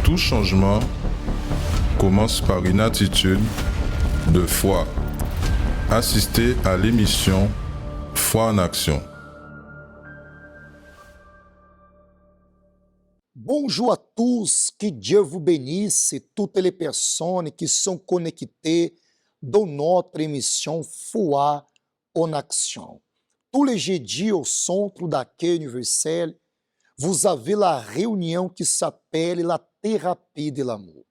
Tout changement commence par une attitude de foi. Assistez à l'émission Foi en Action. Bonjour à tous, que Dieu vous bénisse, toutes les personnes qui sont connectées dans notre émission Foi en Action. Tous les jeudis au centre d'accueil universel, vous avez la réunion qui s'appelle la thérapie de l'amour.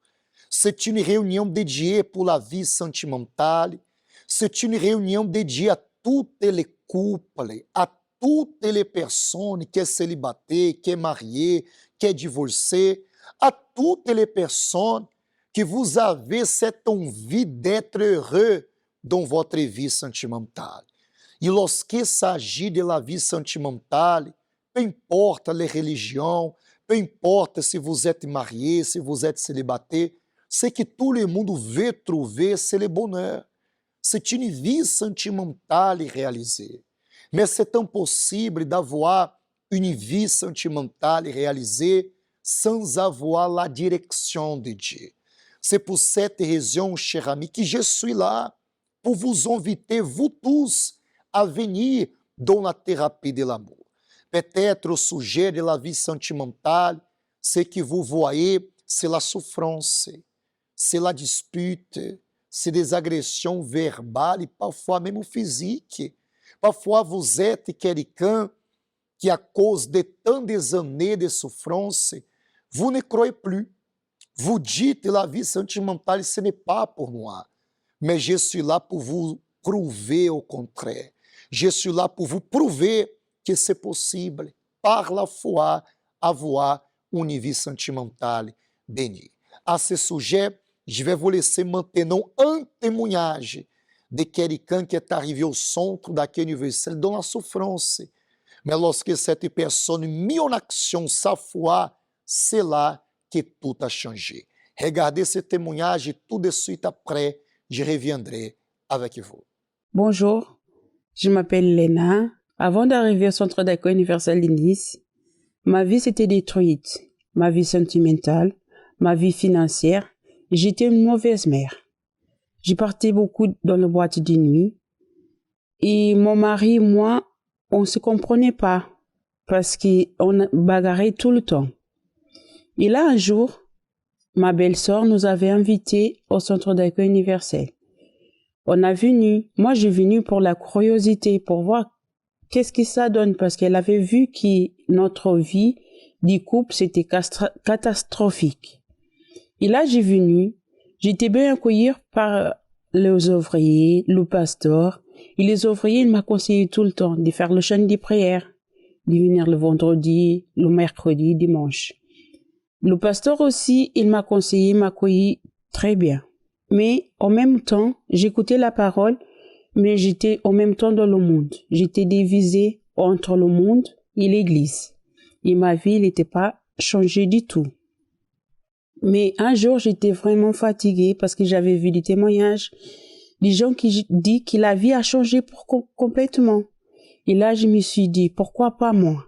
C'est une réunion dédiée pour la vie sentimentale, c'est une réunion dédiée à toutes les couples, à toutes les personnes qui sont célibataires, qui sont mariées, qui sont divorcées, à toutes les personnes que vous avez cette envie d'être heureux dans votre vie sentimentale. E lorsqu'il s'agit de la vie sentimentale, peu importe les religions, peu importe si vous êtes marié, si vous êtes célibataire, ce que tout le monde veut trouver, c'est le bonheur. C'est une vie sentimentale réalisée. Mais c'est impossible d'avoir une vie sentimentale réalisée sans avoir la direction de Dieu. C'est pour cette raison, cher ami, que je suis là pour vous inviter, vous tous, à venir dans la thérapie de l'amour. Peut-être au sujet de la vie sentimentale, ce que vous voyez, c'est la souffrance, c'est la dispute, c'est des agressions verbales et parfois même physiques. Parfois vous êtes quelqu'un qui, à cause de tant des années de souffrance, vous ne croyez plus. Vous dites la vie sentimentale, ce n'est pas pour moi. Mais je suis là pour vous prouver au contraire. Je suis là pour vous prouver que c'est possible, par la foi, avoir une vie sentimentale bénie. À ce sujet, je vais vous laisser maintenant un témoignage de quelqu'un qui est arrivé au centre d'accueil universel dans la souffrance. Mais lorsque cette personne mit en action sa foi, c'est là que tout a changé. Regardez ce témoignage tout de suite après, je reviendrai avec vous. Bonjour, je m'appelle Léna. Avant d'arriver au centre d'accueil universel de Nice, ma vie s'était détruite, ma vie sentimentale, ma vie financière. J'étais une mauvaise mère. J'y partais beaucoup dans les boîtes de nuit. Et mon mari et moi, on ne se comprenait pas parce qu'on bagarrait tout le temps. Et là, un jour, ma belle-sœur nous avait invités au centre d'accueil universel. Moi j'ai venu pour la curiosité, pour voir qu'est-ce que ça donne, parce qu'elle avait vu que notre vie du couple, c'était catastrophique. Et là, j'étais bien accueillie par les ouvriers, le pasteur. Et les ouvriers, ils m'ont conseillé tout le temps de faire le chant des prières, de venir le vendredi, le mercredi, dimanche. Le pasteur aussi, il m'a conseillé, m'a accueilli très bien. Mais en même temps, j'écoutais la parole, mais j'étais en même temps dans le monde. J'étais divisée entre le monde et l'église. Et ma vie n'était pas changée du tout. Mais un jour, j'étais vraiment fatiguée parce que j'avais vu des témoignages, des gens qui disent que la vie a changé complètement. Et là, je me suis dit, pourquoi pas moi?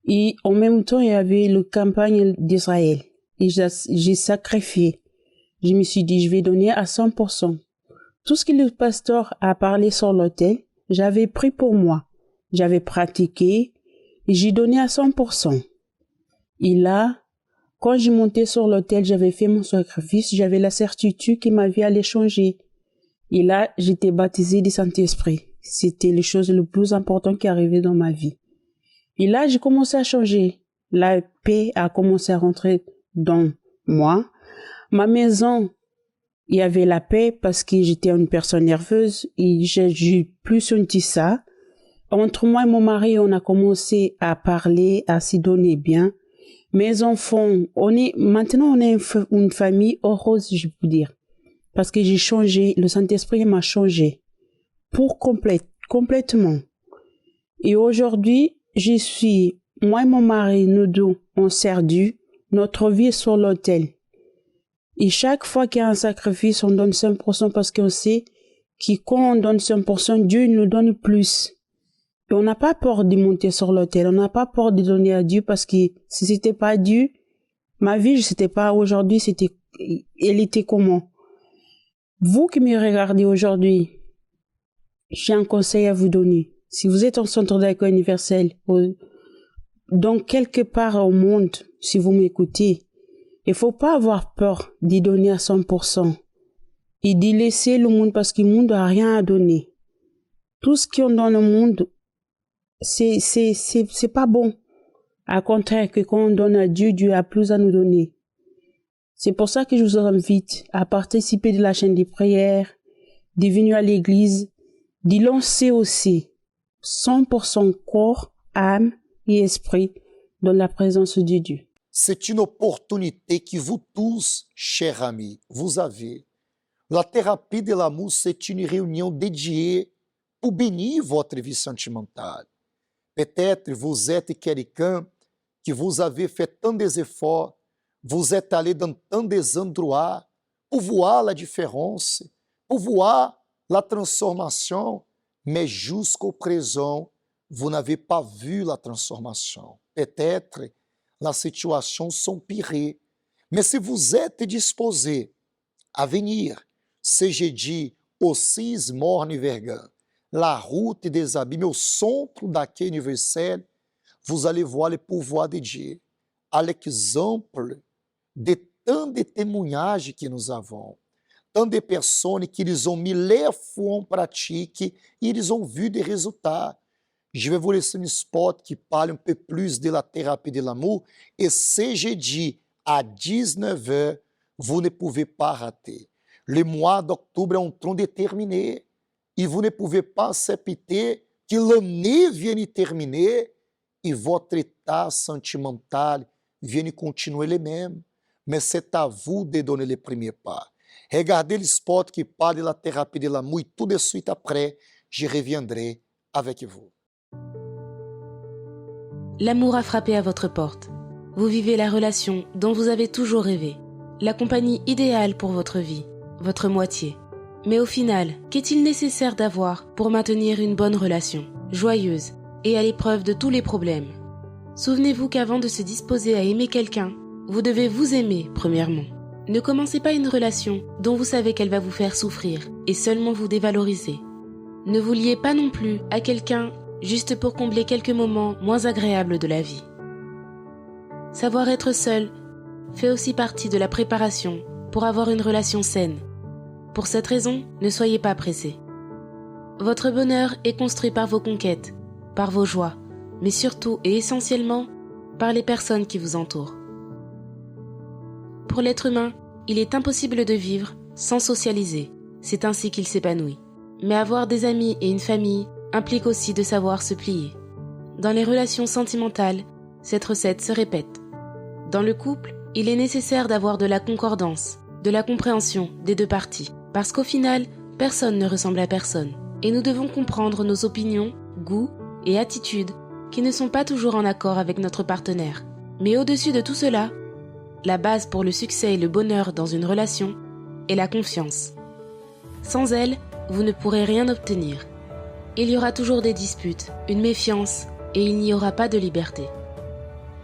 Et en même temps, il y avait la campagne d'Israël. Et j'ai sacrifié. Je me suis dit, je vais donner à 100%. Tout ce que le pasteur a parlé sur l'autel, j'avais pris pour moi. J'avais pratiqué et j'ai donné à 100%. Et là, quand je montais sur l'autel, j'avais fait mon sacrifice, j'avais la certitude que ma vie allait changer. Et là, j'étais baptisée du Saint-Esprit. C'était les choses les plus importantes qui arrivaient dans ma vie. Et là, j'ai commencé à changer. La paix a commencé à rentrer dans moi. Ma maison, il y avait la paix parce que j'étais une personne nerveuse et j'ai plus senti ça. Entre moi et mon mari, on a commencé à parler, à s'y donner bien. Mes enfants, maintenant on est une famille heureuse, je peux dire. Parce que j'ai changé, le Saint-Esprit m'a changé. Complètement. Et aujourd'hui, moi et mon mari, nous deux, on servi notre vie sur l'autel. Et chaque fois qu'il y a un sacrifice, on donne 5% parce qu'on sait que quand on donne 5%, Dieu nous donne plus. Et on n'a pas peur de monter sur l'autel, on n'a pas peur de donner à Dieu parce que si c'était pas Dieu, Ma vie, je sais pas aujourd'hui, elle était comment. Vous qui me regardez aujourd'hui, j'ai un conseil à vous donner. Si vous êtes en centre d'accueil universel, dans quelque part au monde, si vous m'écoutez, il faut pas avoir peur d'y donner à 100% et d'y laisser le monde parce que le monde n'a rien à donner. Tout ce qu'on donne au monde, c'est pas bon. À contraire que quand on donne à Dieu, Dieu a plus à nous donner. C'est pour ça que je vous invite à participer de la chaîne des prières, de venir à l'église, d'y lancer aussi 100% corps, âme et esprit dans la présence de Dieu. C'est une opportunité que vous tous, chers amis, vous avez. La thérapie de l'amour, c'est une réunion dédiée pour bénir votre vie sentimentale. Peut-être vous êtes quelqu'un que vous avez fait tant des efforts, vous êtes allé dans tant des endroits pour voir la différence, pour voir la transformation, mais jusqu'au présent, vous n'avez pas vu la transformation. Peut-être la situation s'empirait, mais si vous êtes disposé à venir, ce jeudi, au 6 Morne Vergan, la route des abîmes, au centre d'accueil universel, vous allez voir le pouvoir de Dieu, à l'exemple de tant de témoignages que nous avons, tant de personnes qui ils ont mis leur foi en pratique et ils ont vu des résultats. Je vais vous laisser un spot qui parle un peu plus de la thérapie de l'amour et ce jeudi à 19h, vous ne pouvez pas rater. Le mois d'octobre est en train de terminer et vous ne pouvez pas accepter que l'année vienne terminer et votre état sentimental vienne continuer le même. Mais c'est à vous de donner le premier pas. Regardez le spot qui parle de la thérapie de l'amour et tout de suite après, je reviendrai avec vous. L'amour a frappé à votre porte. Vous vivez la relation dont vous avez toujours rêvé. La compagnie idéale pour votre vie, votre moitié. Mais au final, qu'est-il nécessaire d'avoir pour maintenir une bonne relation, joyeuse et à l'épreuve de tous les problèmes? Souvenez-vous qu'avant de se disposer à aimer quelqu'un, vous devez vous aimer premièrement. Ne commencez pas une relation dont vous savez qu'elle va vous faire souffrir et seulement vous dévaloriser. Ne vous liez pas non plus à quelqu'un juste pour combler quelques moments moins agréables de la vie. Savoir être seul fait aussi partie de la préparation pour avoir une relation saine. Pour cette raison, ne soyez pas pressés. Votre bonheur est construit par vos conquêtes, par vos joies, mais surtout et essentiellement par les personnes qui vous entourent. Pour l'être humain, il est impossible de vivre sans socialiser. C'est ainsi qu'il s'épanouit. Mais avoir des amis et une famille implique aussi de savoir se plier. Dans les relations sentimentales, cette recette se répète. Dans le couple, il est nécessaire d'avoir de la concordance, de la compréhension des deux parties. Parce qu'au final, personne ne ressemble à personne. Et nous devons comprendre nos opinions, goûts et attitudes qui ne sont pas toujours en accord avec notre partenaire. Mais au-dessus de tout cela, la base pour le succès et le bonheur dans une relation est la confiance. Sans elle, vous ne pourrez rien obtenir. Il y aura toujours des disputes, une méfiance et il n'y aura pas de liberté.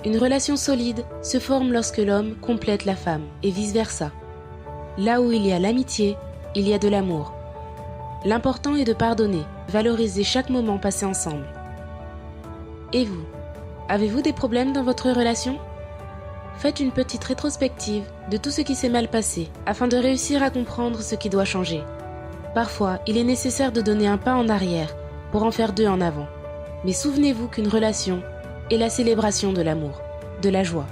Une relation solide se forme lorsque l'homme complète la femme et vice-versa. Là où il y a l'amitié, il y a de l'amour. L'important est de pardonner, valoriser chaque moment passé ensemble. Et vous, avez-vous des problèmes dans votre relation ? Faites une petite rétrospective de tout ce qui s'est mal passé afin de réussir à comprendre ce qui doit changer. Parfois, il est nécessaire de donner un pas en arrière pour en faire deux en avant. Mais souvenez-vous qu'une relation est la célébration de l'amour, de la joie.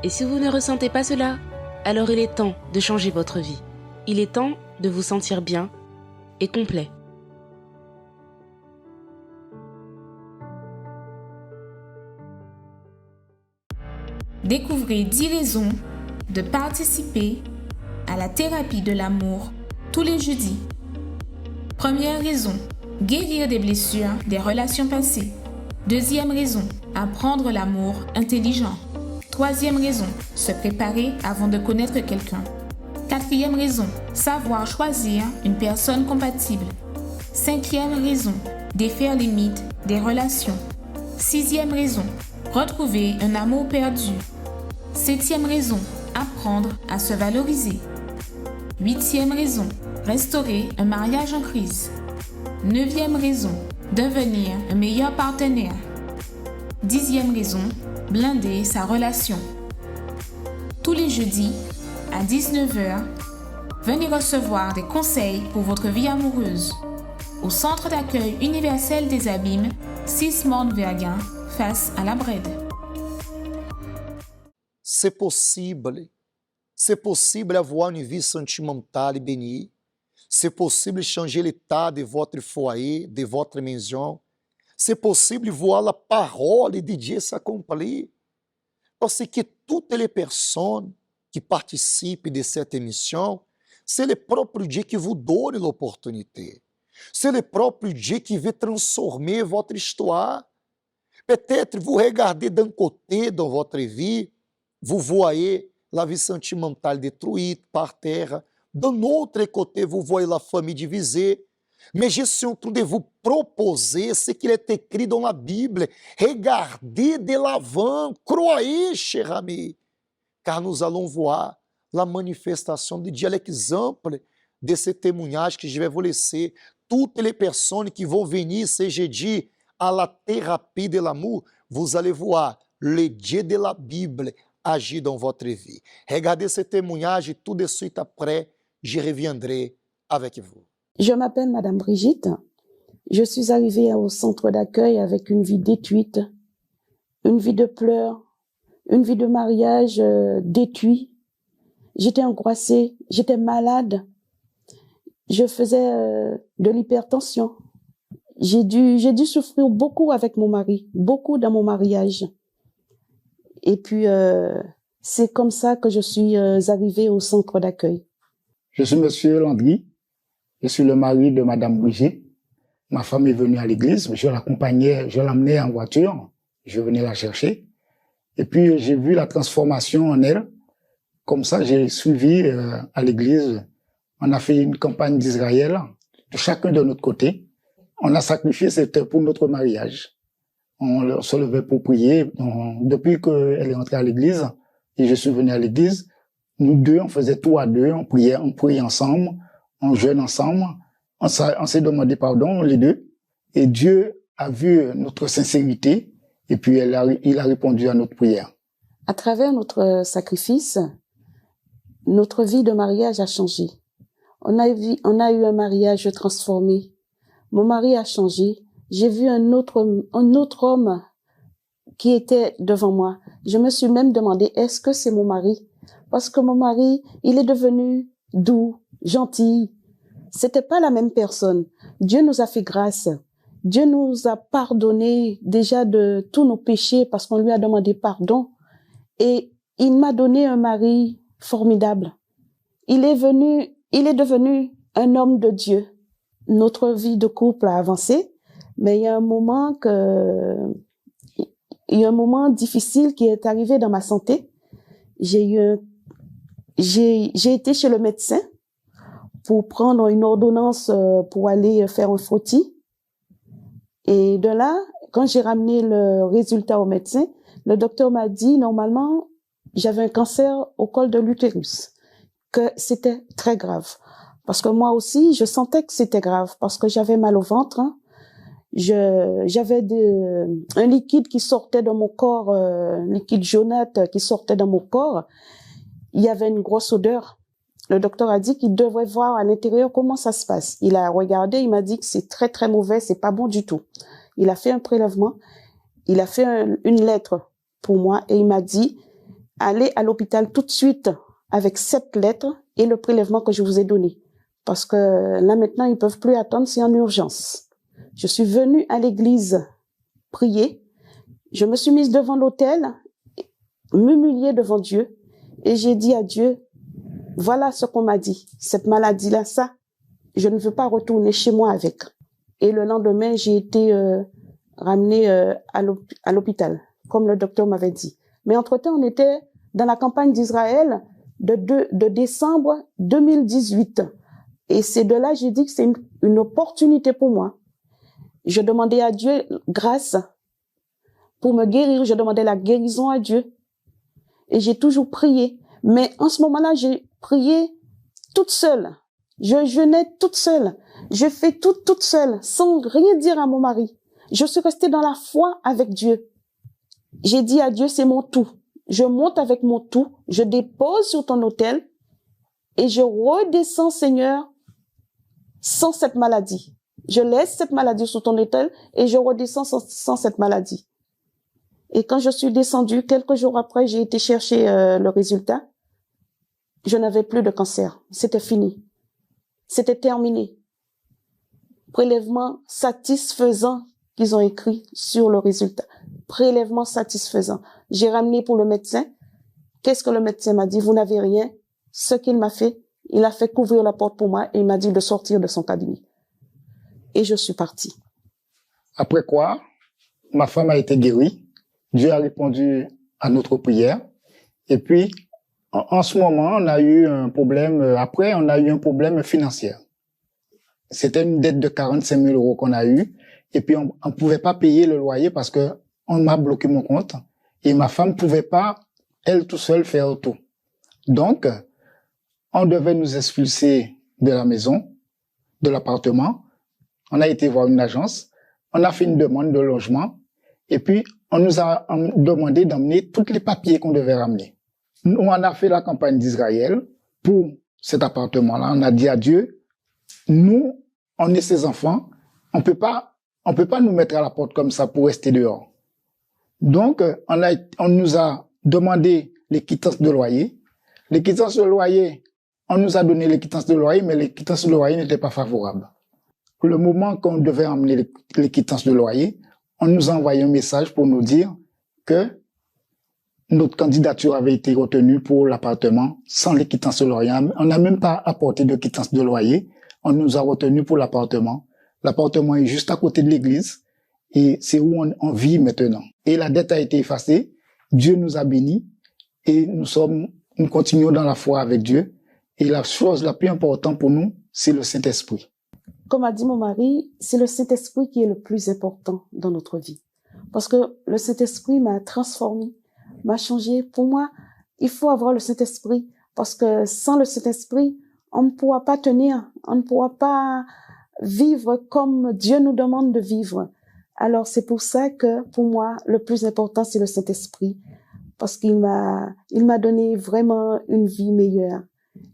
Et si vous ne ressentez pas cela, alors il est temps de changer votre vie. Il est temps de vous sentir bien et complet. Découvrez 10 raisons de participer à la thérapie de l'amour tous les jeudis. Première raison, guérir des blessures des relations passées. Deuxième raison, apprendre l'amour intelligent. Troisième raison, se préparer avant de connaître quelqu'un. Quatrième raison, savoir choisir une personne compatible. Cinquième raison, défaire les mythes des relations. Sixième raison, retrouver un amour perdu. 7e raison, apprendre à se valoriser. 8e raison, restaurer un mariage en crise. 9e raison, devenir un meilleur partenaire. 10e raison, blinder sa relation. Tous les jeudis, à 19h, venez recevoir des conseils pour votre vie amoureuse au Centre d'accueil universel des Abîmes, 6 Morne-Verguin, face à la Brède. C'est possible avoir une vie sentimentale bénie. C'est possible changer l'état de votre foyer, de votre maison. C'est possible voir la parole de Dieu s'accomplir. Parce que toutes les personnes qui participent de cette émission, c'est le propre Dieu qui vous donne l'opportunité. C'est le propre Dieu qui veut transformer votre histoire. Peut-être vous regardez d'un côté dans votre vie, vous voyez la vie sentimentale détruite par terre. D'un autre côté, vous voyez la famille divisée. Mais je suis en train de vous proposer ce qu'il est écrit dans la Bible. Regardez de l'avant, croyez, cher ami, car nous allons voir la manifestation de Dieu, l'exemple de ce témoignage que je vais vous laisser. Toutes les personnes qui vont venir ce jeudi à la thérapie de l'amour, vous allez voir le Dieu de la Bible agir dans votre vie. Regardez ce témoignage et tout de suite après, je reviendrai avec vous. Je m'appelle Madame Brigitte. Je suis arrivée au centre d'accueil avec une vie détruite, une vie de pleurs, une vie de mariage détruite. J'étais angoissée, j'étais malade. Je faisais de l'hypertension. J'ai dû souffrir beaucoup avec mon mari, beaucoup dans mon mariage. Et puis, c'est comme ça que je suis arrivée au centre d'accueil. Je suis Monsieur Landry. Je suis le mari de Madame Brigitte. Ma femme est venue à l'église. Je l'accompagnais, je l'amenais en voiture. Je venais la chercher. Et puis, j'ai vu la transformation en elle. Comme ça, j'ai suivi à l'église. On a fait une campagne d'Israël, chacun de notre côté. On a sacrifié, c'était pour notre mariage. On se levait pour prier. Depuis qu'elle est entrée à l'église, et je suis venu à l'église, nous deux, on faisait tout à deux, on priait ensemble, on jeûne ensemble, on s'est demandé pardon, les deux, et Dieu a vu notre sincérité, et puis il a répondu à notre prière. À travers notre sacrifice, notre vie de mariage a changé. On a eu un mariage transformé. Mon mari a changé. J'ai vu un autre homme qui était devant moi. Je me suis même demandé, est-ce que c'est mon mari? Parce que mon mari, il est devenu doux, gentil. C'était pas la même personne. Dieu nous a fait grâce. Dieu nous a pardonné déjà de tous nos péchés parce qu'on lui a demandé pardon. Et il m'a donné un mari formidable. Il est devenu un homme de Dieu. Notre vie de couple a avancé, mais il y a un moment difficile qui est arrivé dans ma santé. J'ai été chez le médecin pour prendre une ordonnance pour aller faire un frottis. Et de là, quand j'ai ramené le résultat au médecin, le docteur m'a dit, normalement, j'avais un cancer au col de l'utérus, que c'était très grave. Parce que moi aussi, je sentais que c'était grave, parce que j'avais mal au ventre. Hein. J'avais un liquide qui sortait de mon corps, liquide jaunâtre qui sortait dans mon corps. Il y avait une grosse odeur. Le docteur a dit qu'il devrait voir à l'intérieur comment ça se passe. Il a regardé, il m'a dit que c'est très très mauvais, c'est pas bon du tout. Il a fait un prélèvement, il a fait une lettre pour moi et il m'a dit allez à l'hôpital tout de suite avec cette lettre et le prélèvement que je vous ai donné. Parce que là maintenant ils peuvent plus attendre, c'est en urgence. Je suis venue à l'église prier, je me suis mise devant l'autel, m'humilier devant Dieu et j'ai dit à Dieu, voilà ce qu'on m'a dit, cette maladie-là, ça, je ne veux pas retourner chez moi avec. Et le lendemain, j'ai été ramenée à l'hôpital, comme le docteur m'avait dit. Mais entre-temps, on était dans la campagne d'Israël de décembre 2018. Et c'est de là, j'ai dit que c'est une opportunité pour moi. Je demandais à Dieu grâce pour me guérir, je demandais la guérison à Dieu. et j'ai toujours prié. Mais en ce moment-là, j'ai prié toute seule. Je jeûnais toute seule. Je fais tout toute seule, sans rien dire à mon mari. Je suis restée dans la foi avec Dieu. J'ai dit à Dieu, c'est mon tout. Je monte avec mon tout, je dépose sur ton autel et je redescends, Seigneur, sans cette maladie. Je laisse cette maladie sur ton autel et je redescends sans cette maladie. Et quand je suis descendue, quelques jours après, j'ai été chercher le résultat. Je n'avais plus de cancer. C'était fini. C'était terminé. Prélèvement satisfaisant qu'ils ont écrit sur le résultat. Prélèvement satisfaisant. J'ai ramené pour le médecin. Qu'est-ce que le médecin m'a dit? Vous n'avez rien. Ce qu'il m'a fait, il a fait couvrir la porte pour moi et il m'a dit de sortir de son cabinet. Et je suis partie. Après quoi, ma femme a été guérie. Dieu a répondu à notre prière. Et puis, en ce moment, on a eu un problème. Après, on a eu un problème financier. C'était une dette de 45 000 € qu'on a eue. Et puis, on ne pouvait pas payer le loyer parce que on m'a bloqué mon compte. Et ma femme ne pouvait pas, elle toute seule, faire tout. Donc, on devait nous expulser de la maison, de l'appartement. On a été voir une agence. On a fait une demande de logement. Et puis, on nous a demandé d'emmener tous les papiers qu'on devait ramener. Nous, on a fait la campagne d'Israël pour cet appartement-là. On a dit à Dieu, nous, on est ses enfants. On peut pas nous mettre à la porte comme ça pour rester dehors. Donc, on nous a demandé les quittances de loyer. Les quittances de loyer, on nous a donné les quittances de loyer, mais les quittances de loyer n'étaient pas favorables. Le moment qu'on devait emmener les quittances de loyer, on nous a envoyé un message pour nous dire que notre candidature avait été retenue pour l'appartement sans les quittances de loyer. On n'a même pas apporté de quittances de loyer. On nous a retenus pour l'appartement. L'appartement est juste à côté de l'église et c'est où on vit maintenant. Et la dette a été effacée. Dieu nous a bénis et nous continuons dans la foi avec Dieu. Et la chose la plus importante pour nous, c'est le Saint-Esprit. Comme a dit mon mari, c'est le Saint-Esprit qui est le plus important dans notre vie. Parce que le Saint-Esprit m'a transformé, m'a changé. Pour moi, il faut avoir le Saint-Esprit. Parce que sans le Saint-Esprit, on ne pourra pas tenir. On ne pourra pas vivre comme Dieu nous demande de vivre. Alors, c'est pour ça que, pour moi, le plus important, c'est le Saint-Esprit. Parce qu'il m'a donné vraiment une vie meilleure,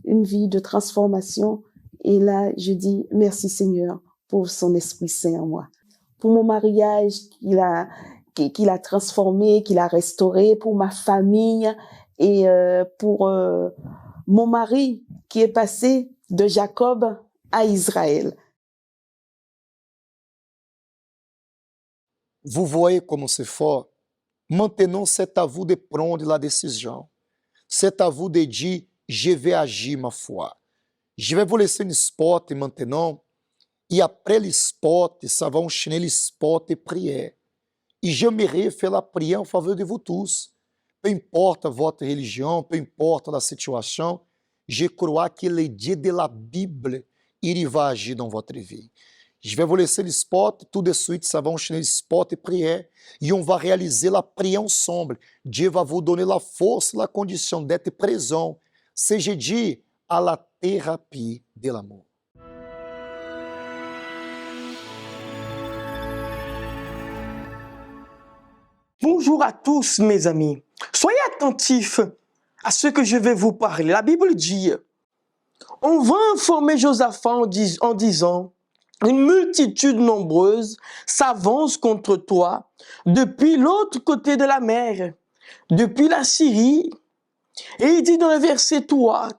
une vie de transformation. Et là, je dis merci Seigneur pour son Esprit Saint en moi. Pour mon mariage qu'il a transformé, qu'il a restauré, pour ma famille et pour mon mari qui est passé de Jacob à Israël. Vous voyez como c'est fort? Maintenant, c'est à vous de prendre la décision. C'est à vous de dire, je vais agir ma foi. Je vais vous laisser un spot maintenant. Et après le spot, ça va enchaîner le spot et prière. Et j'aimerais faire la prière en faveur de vous tous. Peu importe votre religion, peu importe la situation, je crois que le Dieu de la Bible, il va agir dans votre vie. Je vais vous laisser le spot, tout de suite, ça va enchaîner le spot et prière. Et on va réaliser la prière ensemble. Dieu va vous donner la force, la condition d'être présent. Seja dit à la thérapie de l'amour. Bonjour à tous mes amis. Soyez attentifs à ce que je vais vous parler. La Bible dit, on va informer Josaphat en disant, une multitude nombreuse s'avance contre toi depuis l'autre côté de la mer, depuis la Syrie. Et il dit dans le verset 3,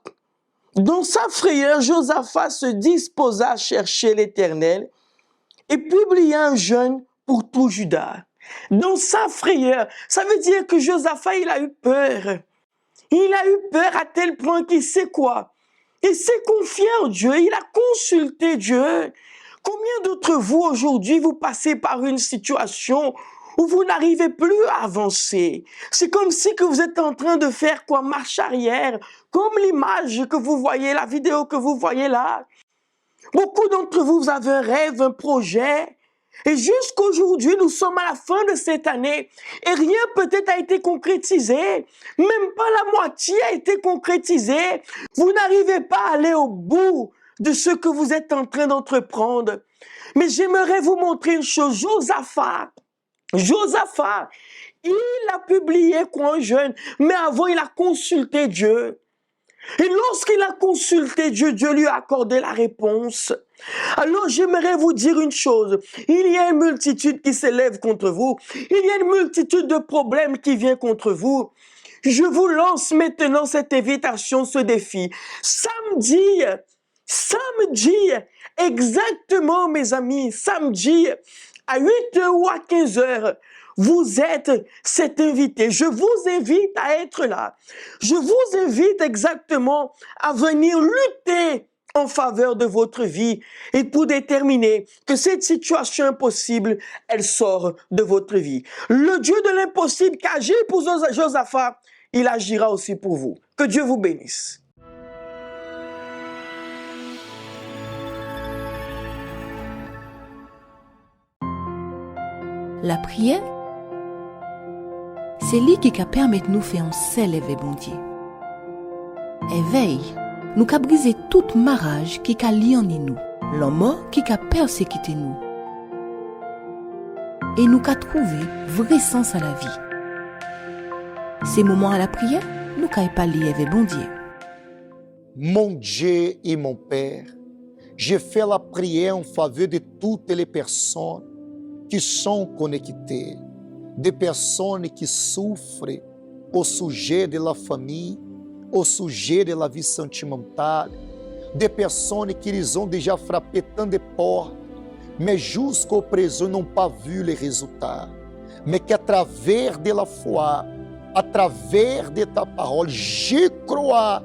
dans sa frayeur, Josaphat se disposa à chercher l'Éternel et publia un jeûne pour tout Juda. Dans sa frayeur, ça veut dire que Josaphat, il a eu peur. Il a eu peur à tel point qu'il sait quoi? Il s'est confié en Dieu, il a consulté Dieu. Combien d'entre vous aujourd'hui, vous passez par une situation où vous n'arrivez plus à avancer? C'est comme si que vous êtes en train de faire quoi? Marche arrière, comme l'image que vous voyez, la vidéo que vous voyez là. Beaucoup d'entre vous, vous avez un rêve, un projet, Et jusqu'aujourd'hui, nous sommes à la fin de cette année et rien peut-être a été concrétisé. Même pas la moitié a été concrétisé. Vous n'arrivez pas à aller au bout de ce que vous êtes en train d'entreprendre. Mais j'aimerais vous montrer une chose. Josaphat, il a publié quoi, jeune, mais avant il a consulté Dieu. Et lorsqu'il a consulté Dieu, Dieu lui a accordé la réponse. Alors j'aimerais vous dire une chose, il y a une multitude qui s'élève contre vous, il y a une multitude de problèmes qui viennent contre vous. Je vous lance maintenant cette invitation, ce défi. Samedi, exactement mes amis, samedi à 8h ou à 15h, vous êtes cet invité. Je vous invite à être là. Je vous invite exactement à venir lutter en faveur de votre vie et pour déterminer que cette situation impossible, elle sort de votre vie. Le Dieu de l'impossible qui agit pour Josaphat, il agira aussi pour vous. Que Dieu vous bénisse. La prière, c'est lui qui permet nous faire un seul éveil bon Dieu. Éveil, nous qu'a brisé toute marage qui a lié en nous, l'homme qui a persécuté nous. Et nous qu'a trouvé vrai sens à la vie. Ces moments à la prière, nous qu'a parlé éveil bon Dieu. Mon Dieu et mon Père, je fais la prière en faveur de toutes les personnes qui sont connectées, des personnes qui souffrent au sujet de la famille, au sujet de la vie sentimentale, des personnes qui les ont déjà frappé tant de portes, mais jusqu'au présent n'ont pas vu les résultats, mais qu'à travers de la foi, à travers de ta parole, je crois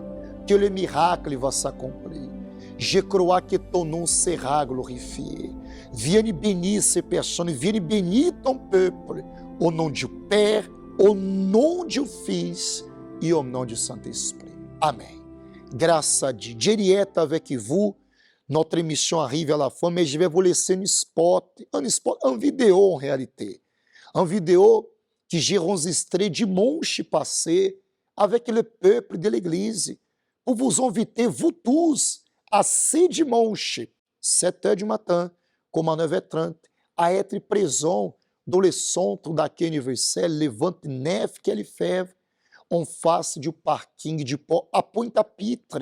que le miracle va s'accomplir. Je crois que ton nom sera glorifié. Viens bénir ces personnes, viens bénir ton peuple, au nom du Père, au nom du Fils et au nom du Saint-Esprit. Amen. Grâce à Dieu. Dieu est avec vous. Notre émission arrive à la fin, mais je vais vous laisser un spot, une vidéo en réalité. Une vidéo que j'ai enregistrée dimanche passé avec le peuple de l'Église pour vous inviter, vous tous, à ce dimanche, 7h du matin, comme à 9h30, à être présent dans le centre d'accueil universel, le 29 Quelle-Fèvre, en face du parking du port à Pointe-à-Pitre.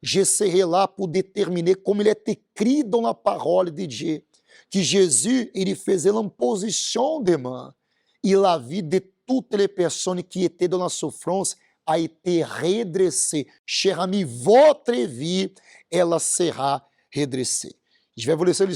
Je serai là pour déterminer, comme il est écrit dans la parole de Dieu, que Jésus, il faisait l'imposition des mains et la vie de toutes les personnes qui étaient dans la souffrance a été redressée. Cher ami, votre vie, elle sera redressée. Je vais vous laisser le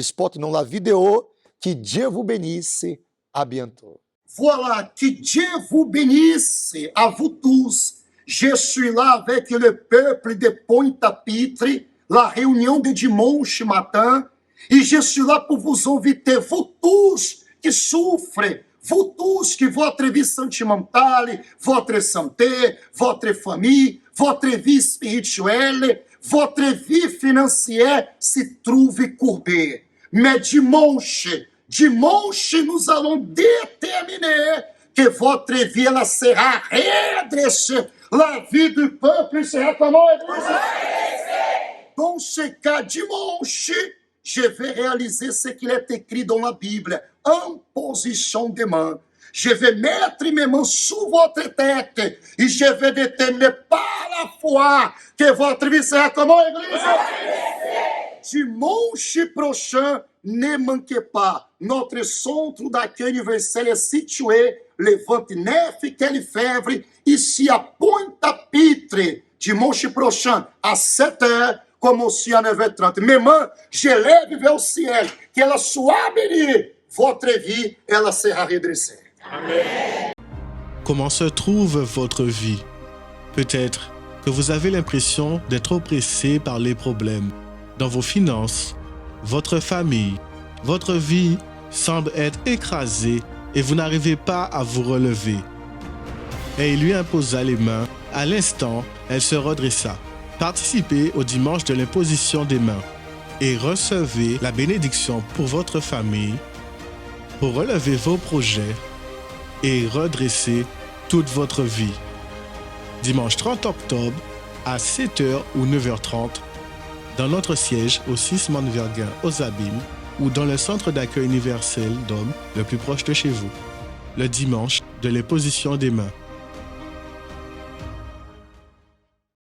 spot dans la vidéo. Que Dieu vous bénisse. À bientôt. Voilà, que Dieu vous bénisse à vous tous. Je suis là avec le peuple de Pointe-à-Pitre, la réunion de dimanche matin, et je suis là pour vous inviter, vous tous qui souffrez, vous tous que votre vie sentimentale, votre santé, votre famille, votre vie spirituelle, votre vie financière se trouve courbée. Mais dimanche, nous allons déterminer que votre vie elle sera redressée. La vie du peuple sera comment? Dans ce cas, dimanche, je vais réaliser ce qu'il est écrit dans la Bible. Imposition des mains. Je vais mettre mes mains sous votre tête et je vais déterminer par la foi que votre vie sera comment, Église? Dimanche prochain, ne manquez pas. Notre centre d'accueil universel est situé le 29 Quelle-Fèvre, ici à Pointe-à-Pitre. Dimanche prochain, à 7h, comme aussi à 9h30. Mes mains, je lève vers le ciel, qu'elle soit bénie. Votre vie, elle sera redressée. Amen. Comment se trouve votre vie? Peut-être que vous avez l'impression d'être oppressé par les problèmes. Dans vos finances, votre famille, votre vie semble être écrasée et vous n'arrivez pas à vous relever. Et il lui imposa les mains. À l'instant, elle se redressa. Participez au dimanche de l'imposition des mains. et recevez la bénédiction pour votre famille, pour relever vos projets et redresser toute votre vie. Dimanche 30 octobre à 7h ou 9h30 dans notre siège au 6 Montverguin aux Abîmes ou dans le centre d'accueil universel d'hommes le plus proche de chez vous. Le dimanche de l'imposition des mains.